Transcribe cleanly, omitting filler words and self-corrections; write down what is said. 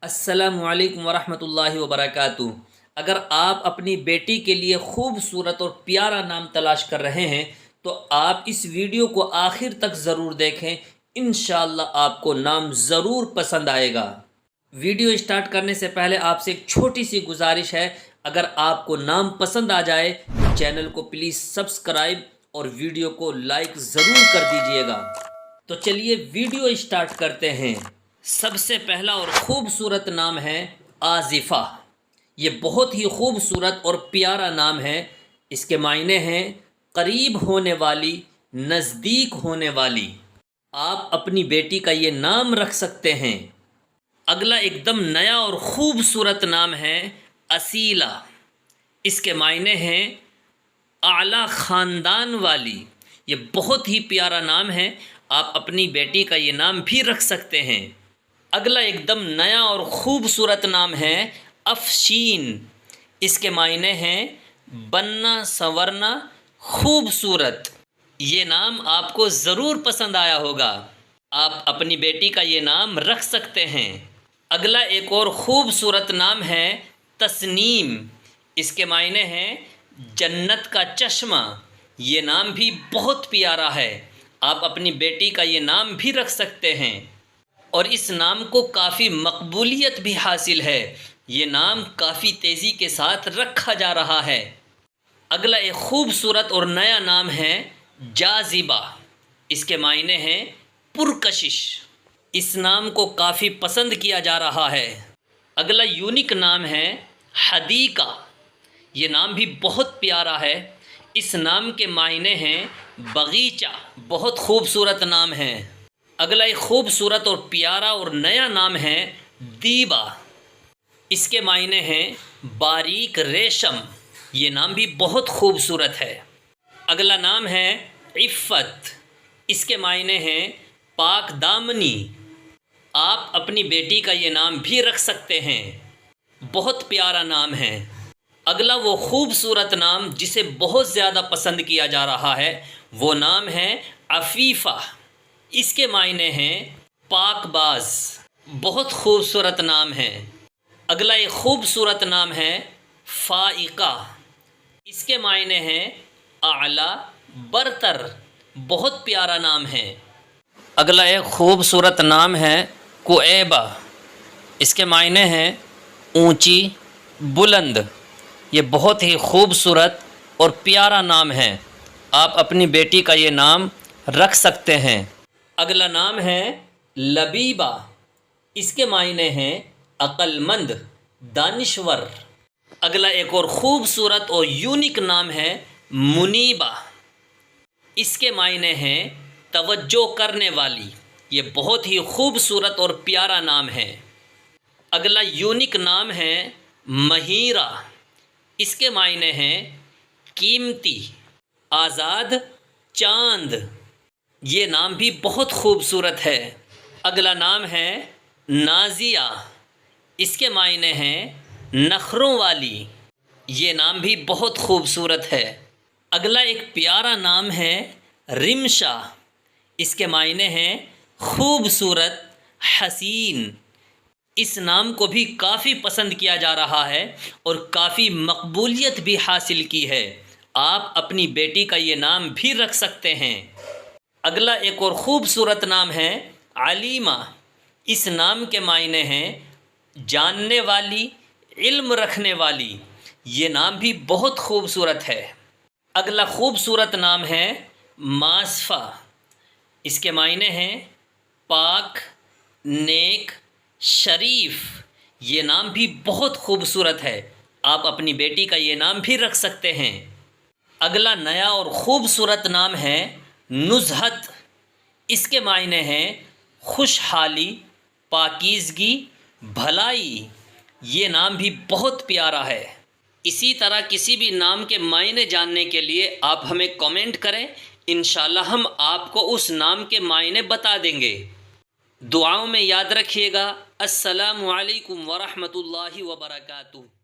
السلام علیکم ورحمۃ اللہ وبرکاتہ۔ اگر آپ اپنی بیٹی کے لیے خوبصورت اور پیارا نام تلاش کر رہے ہیں تو آپ اس ویڈیو کو آخر تک ضرور دیکھیں، انشاءاللہ آپ کو نام ضرور پسند آئے گا۔ ویڈیو اسٹارٹ کرنے سے پہلے آپ سے ایک چھوٹی سی گزارش ہے، اگر آپ کو نام پسند آ جائے چینل کو پلیز سبسکرائب اور ویڈیو کو لائک ضرور کر دیجئے گا۔ تو چلیے ویڈیو اسٹارٹ کرتے ہیں۔ سب سے پہلا اور خوبصورت نام ہے آصفہ۔ یہ بہت ہی خوبصورت اور پیارا نام ہے۔ اس کے معنی ہیں قریب ہونے والی، نزدیک ہونے والی۔ آپ اپنی بیٹی کا یہ نام رکھ سکتے ہیں۔ اگلا ایک دم نیا اور خوبصورت نام ہے اصیلہ۔ اس کے معنی ہیں اعلیٰ خاندان والی۔ یہ بہت ہی پیارا نام ہے، آپ اپنی بیٹی کا یہ نام بھی رکھ سکتے ہیں۔ اگلا ایک دم نیا اور خوبصورت نام ہے افشین۔ اس کے معنی ہیں بننا سنورنا، خوبصورت۔ یہ نام آپ کو ضرور پسند آیا ہوگا، آپ اپنی بیٹی کا یہ نام رکھ سکتے ہیں۔ اگلا ایک اور خوبصورت نام ہے تسنیم۔ اس کے معنی ہیں جنت کا چشمہ۔ یہ نام بھی بہت پیارا ہے، آپ اپنی بیٹی کا یہ نام بھی رکھ سکتے ہیں، اور اس نام کو کافی مقبولیت بھی حاصل ہے۔ یہ نام کافی تیزی کے ساتھ رکھا جا رہا ہے۔ اگلا ایک خوبصورت اور نیا نام ہے جاذبہ۔ اس کے معنی ہیں پرکشش۔ اس نام کو کافی پسند کیا جا رہا ہے۔ اگلا یونیک نام ہے حدیقہ۔ یہ نام بھی بہت پیارا ہے۔ اس نام کے معنی ہیں باغیچہ۔ بہت خوبصورت نام ہے۔ اگلا ایک خوبصورت اور پیارا اور نیا نام ہے دیبا۔ اس کے معنی ہیں باریک ریشم۔ یہ نام بھی بہت خوبصورت ہے۔ اگلا نام ہے عفت۔ اس کے معنی ہیں پاک دامنی۔ آپ اپنی بیٹی کا یہ نام بھی رکھ سکتے ہیں، بہت پیارا نام ہے۔ اگلا وہ خوبصورت نام جسے بہت زیادہ پسند کیا جا رہا ہے، وہ نام ہے عفیفہ۔ اس کے معنی ہیں پاک باز۔ بہت خوبصورت نام ہے۔ اگلا ایک خوبصورت نام ہے فائقہ۔ اس کے معنی ہیں اعلیٰ برتر۔ بہت پیارا نام ہے۔ اگلا ایک خوبصورت نام ہے کوئیبہ۔ اس کے معنی ہیں اونچی بلند۔ یہ بہت ہی خوبصورت اور پیارا نام ہے، آپ اپنی بیٹی کا یہ نام رکھ سکتے ہیں۔ اگلا نام ہے لبیبہ۔ اس کے معنی ہیں عقل مند، دانشور۔ اگلا ایک اور خوبصورت اور یونیک نام ہے منیبہ۔ اس کے معنی ہیں توجہ کرنے والی۔ یہ بہت ہی خوبصورت اور پیارا نام ہے۔ اگلا یونیک نام ہے مہیرہ۔ اس کے معنی ہیں قیمتی، آزاد، چاند۔ یہ نام بھی بہت خوبصورت ہے۔ اگلا نام ہے نازیہ۔ اس کے معنی ہیں نخروں والی۔ یہ نام بھی بہت خوبصورت ہے۔ اگلا ایک پیارا نام ہے رمشا۔ اس کے معنی ہیں خوبصورت، حسین۔ اس نام کو بھی کافی پسند کیا جا رہا ہے اور کافی مقبولیت بھی حاصل کی ہے، آپ اپنی بیٹی کا یہ نام بھی رکھ سکتے ہیں۔ اگلا ایک اور خوبصورت نام ہے علیمہ۔ اس نام کے معنی ہیں جاننے والی، علم رکھنے والی۔ یہ نام بھی بہت خوبصورت ہے۔ اگلا خوبصورت نام ہے ماصفہ۔ اس کے معنی ہیں پاک، نیک، شریف۔ یہ نام بھی بہت خوبصورت ہے، آپ اپنی بیٹی کا یہ نام بھی رکھ سکتے ہیں۔ اگلا نیا اور خوبصورت نام ہے نزہت۔ اس کے معنی ہیں خوشحالی، پاکیزگی، بھلائی۔ یہ نام بھی بہت پیارا ہے۔ اسی طرح کسی بھی نام کے معنی جاننے کے لیے آپ ہمیں کامنٹ کریں، انشاءاللہ ہم آپ کو اس نام کے معنی بتا دیں گے۔ دعاؤں میں یاد رکھیے گا۔ السلام علیکم ورحمۃ اللہ وبرکاتہ۔